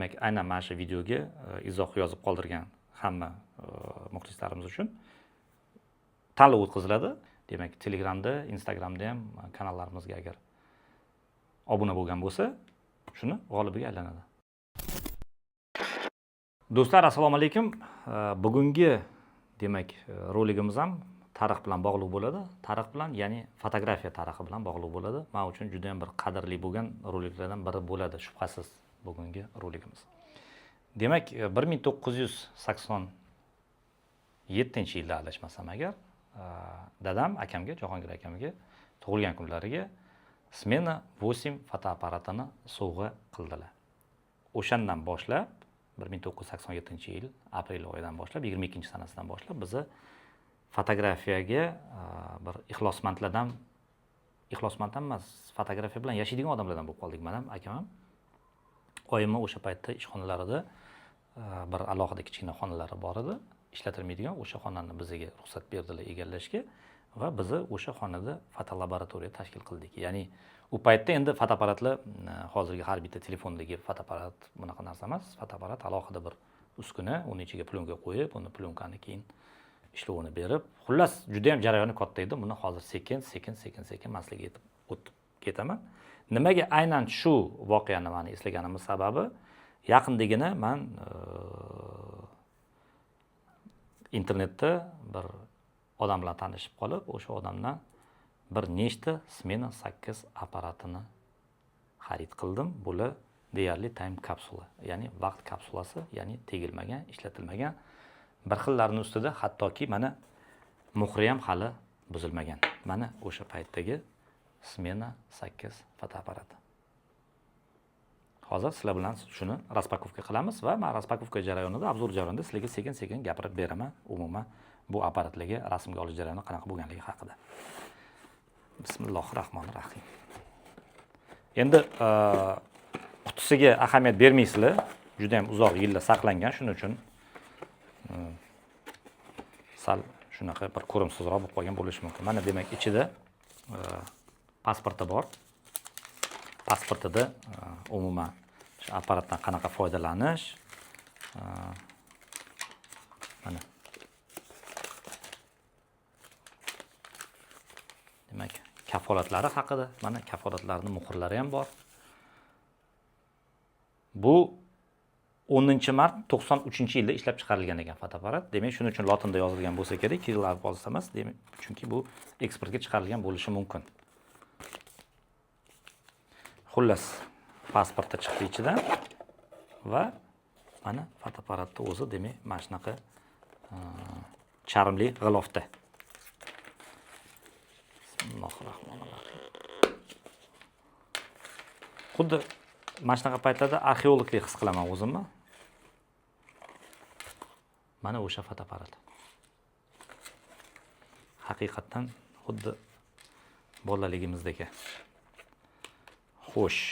demak, aynan mana shu videoga izoh yozib qoldirgan hamma muxlislarimiz uchun tanlov o'tkaziladi. Demak, Telegramda, Instagramda ham kanallarimizga agar obuna bo'lgan bo'lsa, shuni g'olibiga aylanadi. Do'stlar, assalomu alaykum. Bugungi demak roligimiz ham tarix bilan bog'liq bo'ladi. Tarix bilan, ya'ni fotografiya tarixi bilan bog'liq bo'ladi. Men uchun juda ham bir qadrli bo'lgan roliklardan biri bo'ladi, shubhasiz bugungi roligimiz. Demak, 1987-yilda adashmasam agar, dadam akamga, Jahongir akamga tug'ilgan kunlariga Smena 8 fotoapparatini sovg'a qildilar. O'shandan boshlab 1987-yil aprel oyidan boshlab 22-sanasidan boshlab biz fotografiyaga bir ixlosmandlardan emas, fotografiya bilan yashaydigan odamlardan bo'lib qoldik. Men ham, akam ham. Oyimni o'sha paytda ishxonalarida bir alohida kichkina xonalari bor edi, ishlatilmaydigan. O'sha xonani bizga ruxsat berdilar egallashga va biz o'sha xonada fotolaboratoriya tashkil qildik. Ya'ni u paytda endi fotoapparatlar hozirgi har bitta telefondagi fotoapparat bunaqa narsa emas. Fotoapparat alohida bir uskuna, uni ichiga plyonka qo'yib, uni plyonkani keyin ishlovini berib, xullas juda ham jarayoni katta edi. Buni hozir sekin masliga yetib o'tib ketaman. Nimaga aynan shu voqeani meni eslaganimiz sababi, yaqindagina men internetda bir odam bilan tanishib qolib, o'sha odamdan bir nechta Smena 8 apparatini xarid qildim. Bular deyarli time kapsula, ya'ni vaqt kapsulasi, ya'ni tegilmagan, ishlatilmagan. Bir xillarning ustida hattoki mana muhri ham hali buzilmagan. Mana o'sha paytdagi Smena 8 fotoapparati. Hozir sizlar bilan shuni raspakovka qilamiz va men raspakovka jarayonida, obzor jarayonida sizlarga sekin-sekin gapirib beraman, umuman bu apparatlarga rasmga olish jarayoni qanaqa bo'lganligi haqida. Bismillahirrohmanirrohim. Endi qutisiga ahamiyat bermaysizlar, juda ham uzoq yillar saqlangan, shuning uchun sal shunaqa bir ko'rimsizroq bo'lib qolgan bo'lishi mumkin. Mana demak ichida pasporti bor. Pasportida umuman shu apparatdan qanaqa foydalanish, mana demak kafolatlari haqida, mana kafolatlarning muhrlari ham bor. Bu 10-mart 93-yilda ishlab chiqarilgan ekan fotoapparat. Demak, shuning uchun lotinda yozilgan bo'lsa kerak, kirill alifbosida emas, demak, chunki bu eksportga chiqarilgan bo'lishi mumkin. Xullas, pasportda chiqdi ichidan va mana fotoapparatning o'zi, demak, mana shunaqa charmli g'ilofda. Bismillahirrohmanirrohim. Xuddi mana shunaqa paytlarda arxeologdek his qilaman o'zimni. Mana o'sha fotoapparat. Haqiqatan xuddi bolaligimizdagi. Xo'sh.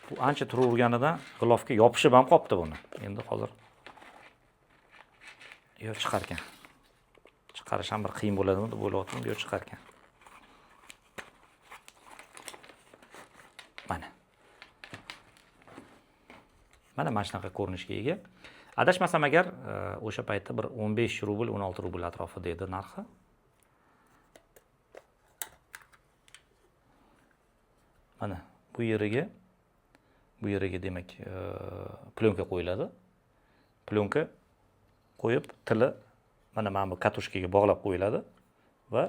Bu ancha turaverganidan g'ilofga yopishib ham qopti buni. Endi hozir yo chiqarkan. Chiqarish ham bir qiyin bo'ladimi deb o'ylayaptim, yo chiqarkan. Mana shunaqa ko'rinishga ega. Adashmasam agar o'sha paytda bir 15 rubl, 16 rubl atrofida edi narxi. Mana bu yeriga demak plyonka qo'yiladi. Plyonka qo'yib, tili mana bu katushkaga bog'lab qo'yiladi va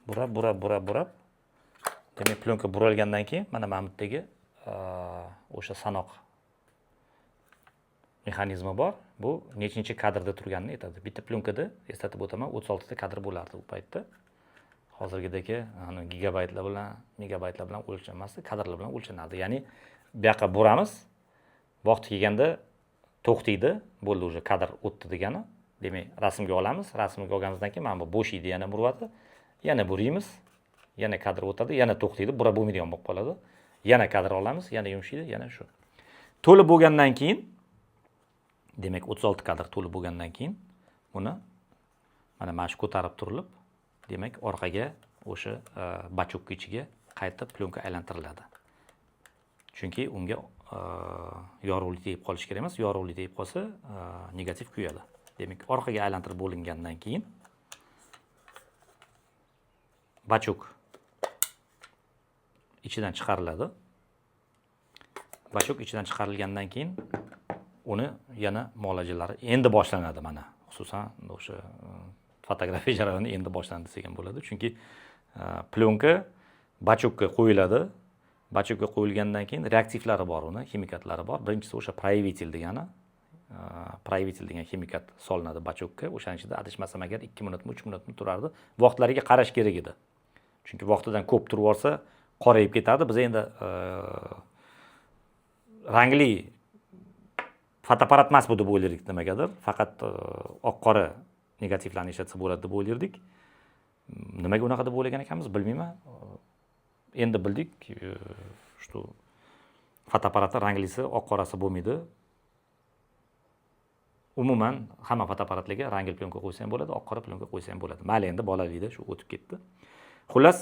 burab demak plyonka buralgandan keyin mana bu yerdagi o'sha sanoq mexanizmi bor. Bu nechinchi kadrda turganini aytadi. Bitta plyonkada eslatib o'taman, 36 ta kadr bo'lardi u paytda. Hozirgidagi gigabaytlar bilan, megabaytlar bilan o'lchanmasdi, kadrlar bilan o'lchanardi. Ya'ni bu yoqqa buramiz, vaqti kelganda to'xtaydi, bo'ldi, o'sha kadr o'tdi degani. Demak, rasmga olamiz. Rasmga olganimizdan keyin mana bu bo'shaydi, yana buryapti. Yana buraymiz, yana kadr o'tadi, yana to'xtaydi, bura bo'lmaydigan bo'lib qoladi. Yana kadr olamiz, yana yumshaydi, yana shu. To'lib bo'lgandan keyin, demak 36 kadr to'lib bo'lgandan keyin buni mana shu ko'tarib turilib, demak orqaga o'sha bachokka ichiga qayta plyonka aylantiriladi. Chunki unga yorug'lik tegib qolishi kerak emas. Yorug'lik tegib qolsa, negativ kuyadi. Demak, orqaga aylantirib bo'lingandan keyin bachok ichidan chiqariladi. Bachok ichidan chiqarilgandan keyin uni yana muolajalari endi boshlanadi mana. Xususan, o'sha fotografiya jarayoni endi boshlandi degan bo'ladi. Chunki plyonka bachokka qo'yiladi. Bachokka qo'yilgandan keyin reaktivlari bor, uni ximikatlari bor. Birinchisi o'sha proivitil degani. Proivitil degan ximikat solinadi bachokka. O'shaning ichida adashmasam agar 2 minutmi, 3 minutmi turardi. Vaqtlariga qarash kerak edi. Chunki vaqtidan ko'p turib olsa, qorayib ketadi. Biz endi rangli fotoapparat emas bu deb o'ylardik nimagadir. Faqat oq-qora negativlarni ishlatsa bo'ladi deb o'ylardik. Nimaga unaqa deb o'ylagan ekanmiz, bilmayman. Endi bildik, shu fotoapparatning ranglisi oq-qorasi bo'lmaydi. Umuman hamma fotoapparatlarga rangli plyonka qo'ysa ham bo'ladi, oq-qora plyonka qo'ysa ham bo'ladi. Mayli, endi bolalikda shu o'tib ketdi. Xullas,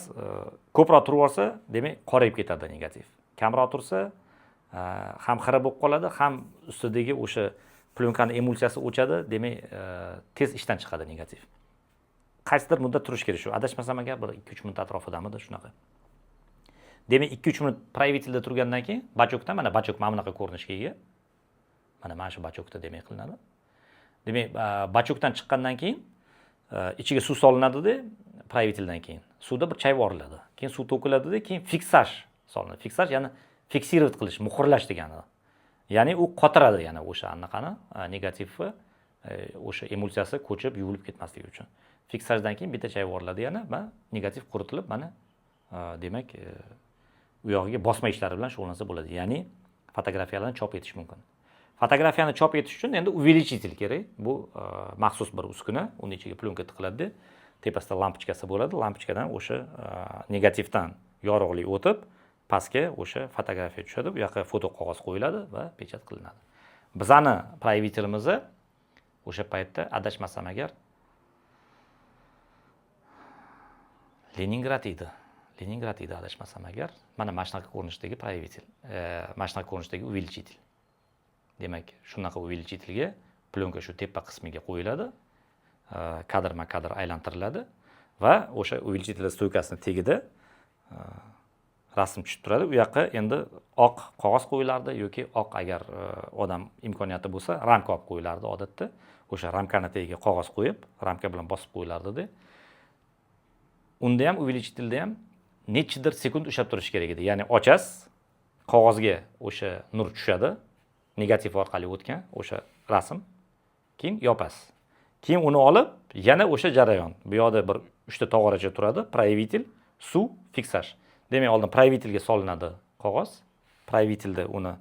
ko'proq turib olsa, demak, qorayib ketadi negativ. Kamroq tursa, ham xira bo'lib qoladi, ham ustidagi o'sha plyonkani emulsiyasi o'chadi, demak, tez ishdan chiqadi negativ. Qaysidir muddat turish kerak shu. Adashmasam agar bir 2-3 minut atrofidamidi shunaqa. Demak, 2-3 minut proivitilda turgandan keyin bachokdan mana bachok mana bunaqa ko'rinishga ega. Mana shu bachokda demak qilinadi. Demak, bachokdan chiqqandan keyin ichiga suv solinadi-da, proivitildan keyin. Suvda bir choy yuboriladi. Keyin suv to'kiladi-da, keyin fiksaj solinadi. Fiksaj ya'ni fiksировать qilish, muhrlash degani. Ya'ni u qotiradi yana o'sha anaqani negativni o'sha emulsiyasi ko'chib yuvilib ketmasligi uchun. Fiksajdan keyin bitta choy yuboriladi yana va negativ quritilib mana demak u yog'iga bosma ishlari bilan shug'ullansa bo'ladi. Ya'ni fotografiyalarni chop etish mumkin. Fotografiyani chop etish uchun endi увеличитель kerak. Bu maxsus bir uskuna, uning ichiga plyonka tiqiladi. Tepasida lampochkasi bo'ladi. Lampochkadan o'sha negativdan yorug'lik o'tib, pastga o'sha fotografiya tushadi. Bu yoqqa foto qog'oz qo'yiladi va pechat qilinadi. Bizani proivitilimiz o'sha paytda adashmasam agar Leningrad edi adashmasam agar. Mana shunaqa ko'rinishdagi proivitil, mana shunaqa ko'rinishdagi увеличитель. Demak, shunaqa увеличительga plyonka shu tepa qismiga qo'yiladi. Kadr-kadr aylantiriladi va o'sha увеличитель stoykasining tagida rasm tushib turadi. U yoqqa endi oq qog'oz qo'yilardi yoki oq agar odam imkoniyati bo'lsa, ramka olib qo'yilardi odatda. O'sha ramkani tagiga qog'oz qo'yib, ramka bilan bosib qo'yilardi-da. Unda ham увеличительda ham nechidir sekund ushlab turish kerak edi. Ya'ni ochasiz, qog'ozga o'sha nur tushadi, negativ orqali o'tgan o'sha rasm. Keyin yopasiz. Keyin uni olib, yana o'sha jarayon. Bu yoqda bir 3 ta tog'oracha turadi, proivitil, suv, fiksaj. Demak, oldin proivitilga solinadi qog'oz. Proivitilda uni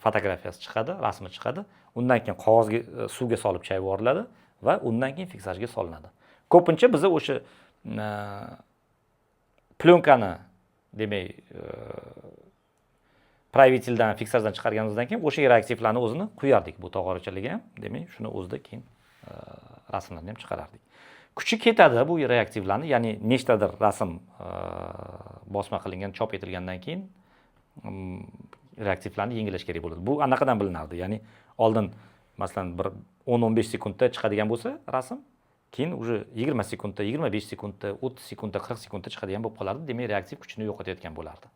fotografiyasi chiqadi, rasmi chiqadi. Undan keyin qog'ozga suvga solib chayib yuboriladi va undan keyin fiksajga solinadi. Ko'pincha biz o'sha plyonkani demak proivitildan, fiksajdan chiqarganimizdan keyin o'sha reaktivlarni o'zini quyardik bu tog'orachalarga ham. Demak, shuni o'zida keyin rasmlarni ham chiqarardik. Kuchi ketadi bu reaktivlarni, ya'ni nechtadir rasm bosma qilingan, chop etilgandan keyin reaktivlarni yangilash kerak bo'ladi. Bu anaqadan bilinardi. Ya'ni oldin masalan bir 10-15 sekundda chiqadigan bo'lsa rasm, keyin уже 20 sekundda, 25 sekundda, 30 sekundda, 40 sekundda chiqadigan bo'lib qolardi. Demak, reaktiv kuchini yo'qotayotgan bo'lardi.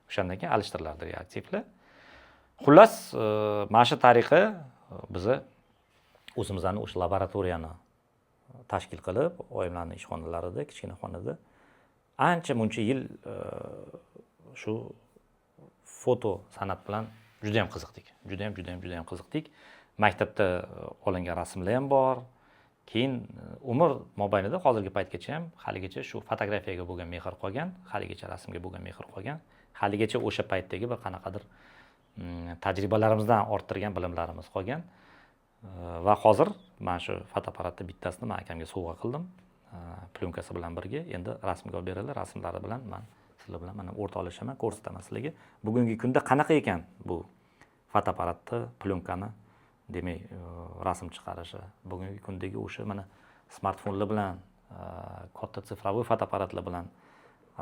O'shandan keyin alishtirilardi reaktivlar. Xullas, mana shu tariqa biz o'zimizning o'sha laboratoriyani tashkil qilib, oyimlarning ishxonalarida, kichkina xonada ancha-muncha yil shu foto san'at bilan juda ham qiziqdik. Juda ham qiziqdik. Maktabda olingan rasmlar ham bor. Keyin umr mobaynida hozirgi paytgacha ham haligacha shu fotografiyaga bo'lgan mehr qolgan, haligacha rasmga bo'lgan mehr qolgan, haligacha o'sha paytdagi bir qanaqadir tajribalarimizdan orttirgan bilimlarimiz qolgan. Va hozir mana shu fotoapparatni bittasini men akamga sovg'a qildim. Plyonkasi bilan birga endi rasmga olib berildi. Rasmlari bilan men sizlar bilan mana o'rtoqlashaman, ko'rsataman sizlarga. Bugungi kunda qanaqa ekan bu fotoapparatni, plyonkani demak rasm chiqarishi. Bugungi kundagi o'sha mana smartfonlar bilan, katta sifroviy fotoapparatlar bilan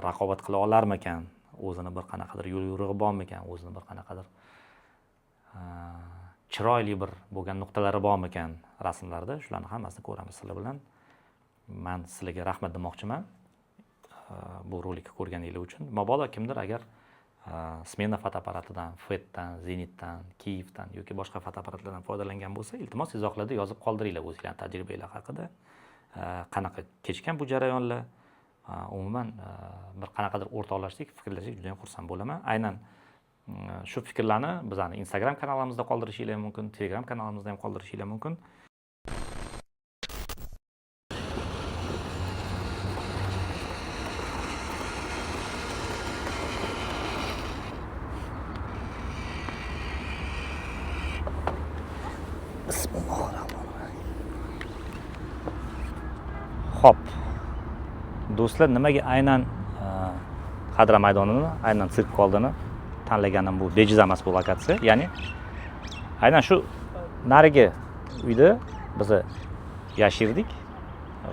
raqobat qila olarmikan? o'zini bir qanaqadir yo'l yo'rig'i bormikan, o'zini bir qanaqadir chiroyli bir bo'lgan nuqtalari bormikan rasmlarda, shularni hammasini ko'ramiz sizlar bilan. Men sizlarga rahmat demoqchiman bu rolikni ko'rganingiz uchun. Mabodo kimdir agar smena fotoapparatidan, FETdan, Zenitdan, Kiyevdan yoki boshqa fotoapparatlardan foydalangan bo'lsa, iltimos izohlarda yozib qoldiringlar o'zingizlarning tajribalar haqida. Qanaqa kechgan bu jarayonlar, umuman bir qanaqadir o'rtoqlashdik, fikrlashdik, juda ham xursand bo'laman. Aynan shu fikrlarni bizning Instagram kanalimizda qoldirishingiz mumkin, Telegram kanalimizda ham qoldirishingiz mumkin. Xo'p. Do'stlar, nimaga aynan Xadra maydonini, aynan sirk oldini tanlaganim bu bejiz emas bu lokatsiya. Ya'ni aynan shu narigi uyda biz yashirdik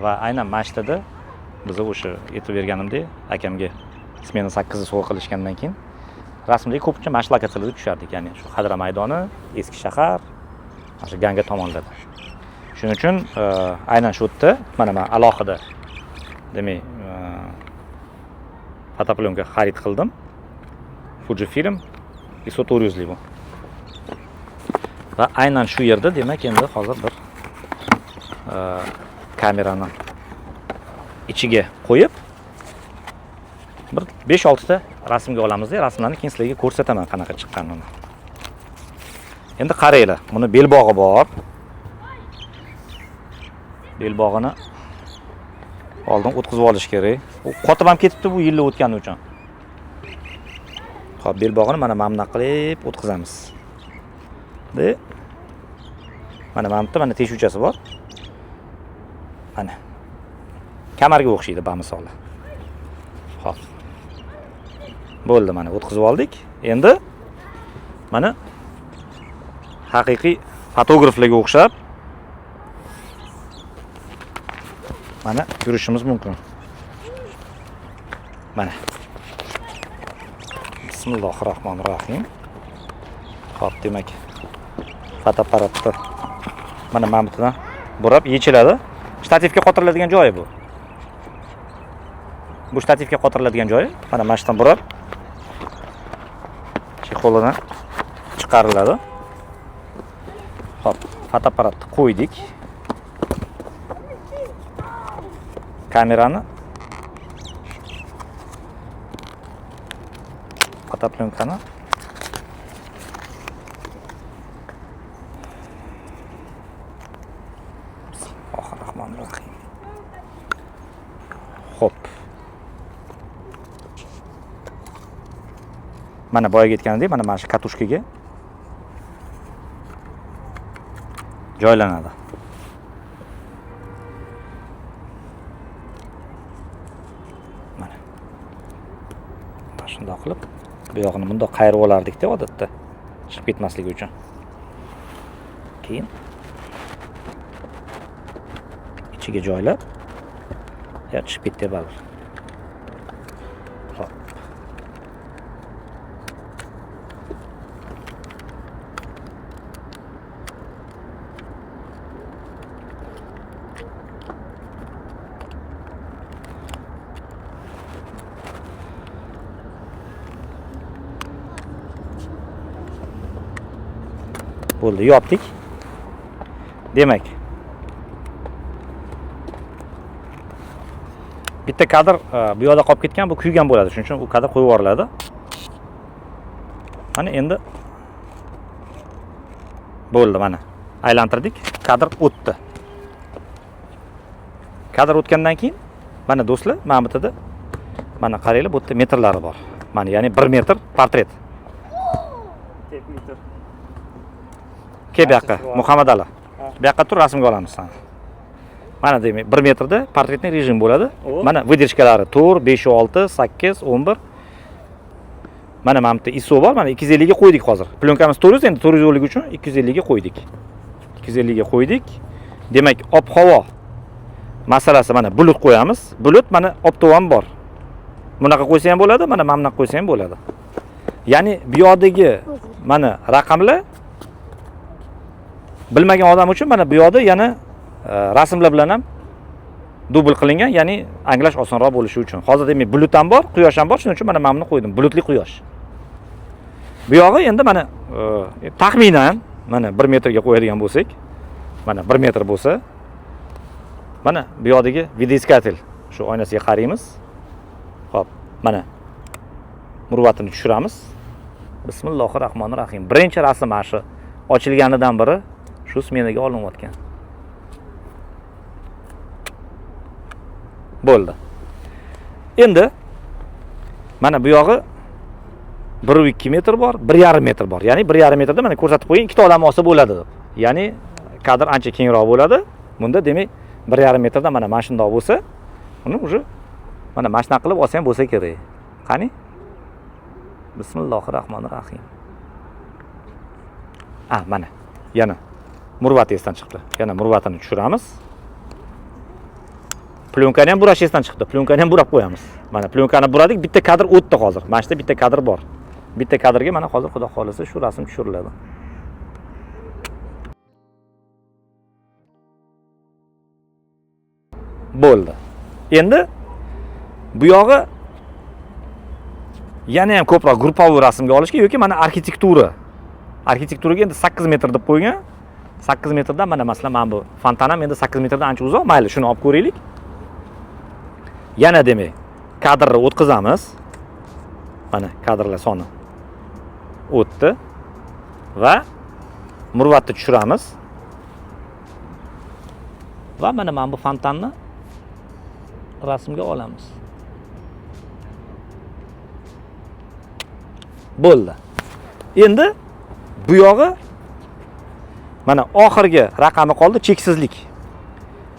va aynan mashtada biz o'sha aytib berganimdek akamga smena 8 sovg'a qilishgandan keyin rasmdagi ko'pincha mana shu lokatsiyalarda tushardik. Ya'ni shu Xadra maydoni, eski shahar, mana shu Ganga tomonlarda. Shuning uchun aynan shu yerda mana men alohida demak fotoplyonka xarid qildim. Fujifilm ISO 400 bu. Va aynan shu yerda demak endi hozir bir kamerani ichiga qo'yib bir 5-6 ta rasmga olamiz. Rasmlarni keyin sizlarga ko'rsataman qanaqa chiqqanini. Endi qaranglar, buni belbog'i bor. Belbog'ini oldin o'tkazib olish kerak. U qotib ham ketibdi bu yillar o'tgani uchun. Xo'p, belbog'ini mana bunaqa qilib o'tkazamiz. Mana bu yerda mana teshuvchasi bor. Mana kamarga o'xshaydi bamisoli. Xo'p. Bo'ldi, mana o'tkazib oldik. Endi mana haqiqiy fotograflarga o'xshab mana yurishimiz mumkin. Mana. Bismillahirrohmanirrohim. Xo'p, demak fotoapparatni mana mamutdan burab yechiladi. Shtativga qotiriladigan joyi bu. Bu shtativga qotiriladigan joyi. Mana mashdan burab chexolidan chiqariladi. Xo'p, fotoapparatni qo'ydik. Kamerani fotoplyonканы Bismillahirrohmanirrohim. Xo'p. Mana boyaga aytganimdek, mana shu katushkaga joylanadi. Shunday qilib, bu yog'ini bundoq qayirib olardik-da odatda, chiqib ketmasligi uchun. Keyin ichiga joylab, ya chiqib ketdi baribir. Xo'p. Bo'ldi, yopdik. Demak, bitta kadr bu yoqda qolib ketgan, bu kuygan bo'ladi. Shuning uchun u kadr qo'yib yuboriladi. Mana endi bo'ldi, mana aylantirdik, kadr o'tdi. Kadr o'tgandan keyin mana do'stlar, mana bu yerda mana qaranglar, bu yerda metrlari bor. Mana ya'ni 1 metr portret. Bu yoqqa Muhammad Ali. Bu yoqqa tur rasmga olamiz seni. Mana demak 1 metrda portretning rejimi bo'ladi. Mana выдержкалari 4, 5, 6, 8, 11. Mana bu yerda ISO bor. Mana 250 ga qo'ydik hozir. Plyonkamiz 400, endi 400 uchun 250 ga qo'ydik. 250 ga qo'ydik. Demak, ob-havo masalasi mana bulut qo'yamiz. Bulut mana ob-tovan bor. bunaqa qo'ysa ham bo'ladi, mana bunaqa qo'ysa ham bo'ladi. Ya'ni bu yoqdagi mana raqamlar bilmagan odam uchun mana bu yoqda yana rasmlar bilan ham dubl qilingan, ya'ni anglash osonroq bo'lishi uchun. Hozir demak bulut ham bor, quyosh ham bor, shuning uchun mana buni qo'ydim, bulutli quyosh. Bu yog'i endi mana taxminan mana 1 metrga qo'yadigan bo'lsak, mana 1 metr bo'lsa, mana bu yoqdagi videoiskatel shu oynasiga qaraymiz. Xo'p, mana murvatini tushiramiz. Bismillahirrohmanirrohim. Birinchi rasm mana shu ochilganidan biri shu smenaga olinyotgan. Bo'ldi. Endi mana bu yog'i 1,2 metr bor, 1,5 metr bor. Ya'ni 1,5 metrda mana ko'rsatib qo'ying, ikkita odam olsa bo'ladi. Ya'ni kadr ancha kengroq bo'ladi. Bunda demak 1,5 metrda mana shundoq bo'lsa, uni уже mana mashina qilib olsa ham bo'lsa kerak. Qani? Bismillahirrohmanirrohim. Mana yana murvat esdan chiqdi. Yana murvatini tushiramiz. Plyonkani ham burash esdan chiqdi. Plyonkani ham burab qo'yamiz. Mana plyonkani buradik, bitta kadr o'tdi hozir. Mana shu bitta kadr bor. Bitta kadrga mana hozir xudo xolisa shu rasm tushiriladi. Bo'ldi. Endi bu yog'i yana ham ko'proq gruppaviy rasmga olishga yoki mana arxitekturaga endi 8 metr deb qo'ygan. 8 metrdan mana masalan mana bu fontan ham endi 8 metrdan ancha uzoq. Mayli, shuni olib ko'raylik. Yana demak, kadrni o'tkazamiz. Mana kadrlar soni o'tdi va murvatni tushiramiz. Va mana bu fontanni rasmga olamiz. Bo'ldi. Endi bu yog'i mana oxirgi raqami qoldi, cheksizlik.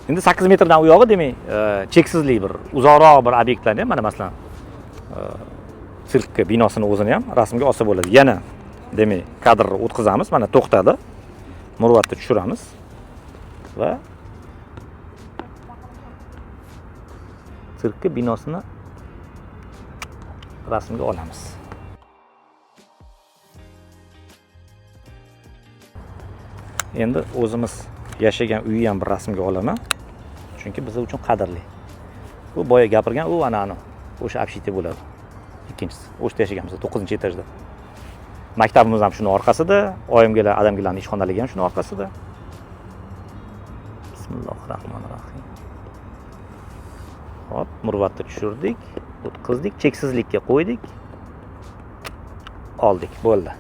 Endi 8 metrdan u yog'i demak, cheksizlik bir uzoqroq bir obyektlarni ham mana masalan sirk binosini o'zini ham rasmga olsa bo'ladi. Yana demak, kadrni o'tkazamiz. Mana to'xtadi. Murvatni tushiramiz va sirk binosini rasmga olamiz. Endi o'zimiz yashagan uyni ham bir rasmga olaman. Chunki biz uchun qadrli. Bu boya gapirgan u anani o'sha общите bo'ladi. Ikkinchisi, o'shda yashaganmiz 9-etajda. Maktabimiz ham shuni orqasida, oyimgalar, adamgalarning ishxonaligi ham shuni orqasida. Bismillahirrohmanirrohim. Hop, murvatni tushirdik, o'tkazdik, cheksizlikka qo'ydik. Oldik, bo'ldi.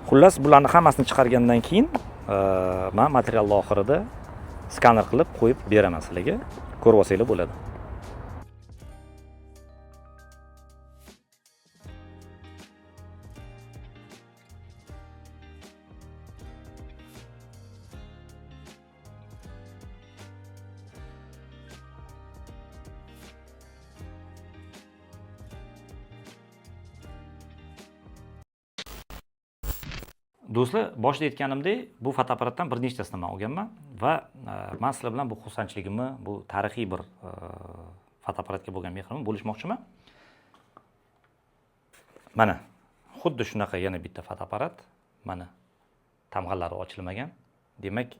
Xullas, bularni hammasini chiqargandan keyin men materialni oxirida skaner qilib qo'yib beraman sizlarga. Ko'rib olsanglar bo'ladi. Do'stlar, boshida aytganimdek, bu fotoapparatdan bir nechtasini men olganman va men sizlar bilan bu xursandchiligimni, bu tarixiy bir fotoapparatga bo'lgan mehrimni bo'lishmoqchiman. Mana xuddi shunaqa yana bitta fotoapparat, mana tamg'anlari ochilmagan. Demak,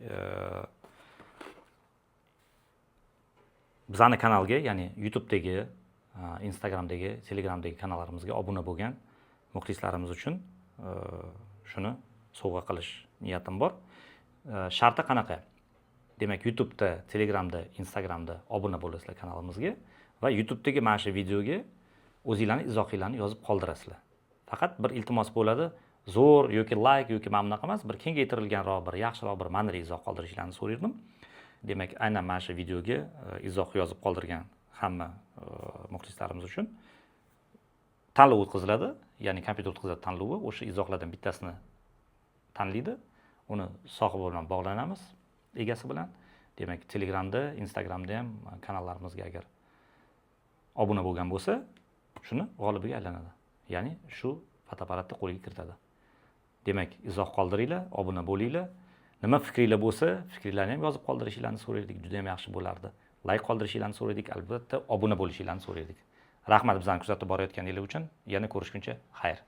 bizning kanalga, ya'ni YouTube'dagi, Instagram'dagi, Telegram'dagi kanallarimizga obuna bo'lgan muxlislarimiz uchun shuni sovg'a qilish niyatim bor. Sharti qanaqa? Demak, YouTube'da, Telegram'da, Instagram'da obuna bo'lasizlar kanalimizga va YouTube'dagi mana shu videoga o'zingizlarning izohinglarni yozib qoldirasizlar. Faqat bir iltimos bo'ladi, zo'r yoki like yoki mana bunaqa emas, bir kengaytirilganroq, bir yaxshiroq bir ma'noli izoh qoldirishlarini so'raydim. Demak, aynan mana shu videoga izoh yozib qoldirgan hamma muxlislarimiz uchun tanlov o'tkaziladi, ya'ni kompyuter o'tkazadi tanlovi. O'sha izohlardan bittasini tanlaydi, uni sohibi bilan bog'lanamiz, egasi bilan. Demak, Telegramda, Instagramda ham kanallarimizga agar obuna bo'lgan bo'lsa, shuni g'olibiga aylanadi. Ya'ni shu fotoapparatni qo'lga kiritadi. Demak, izoh qoldiringlar, obuna bo'linglar. Nima fikringlar bo'lsa, fikrlarni ham yozib qoldirishingizni so'raydik. Juda ham yaxshi bo'lardi. Like qoldirishingizni so'raydik, albatta obuna bo'lishingizni so'raydik. Rahmat bizani kuzatib borayotganingiz uchun. Yana ko'rishguncha xayr.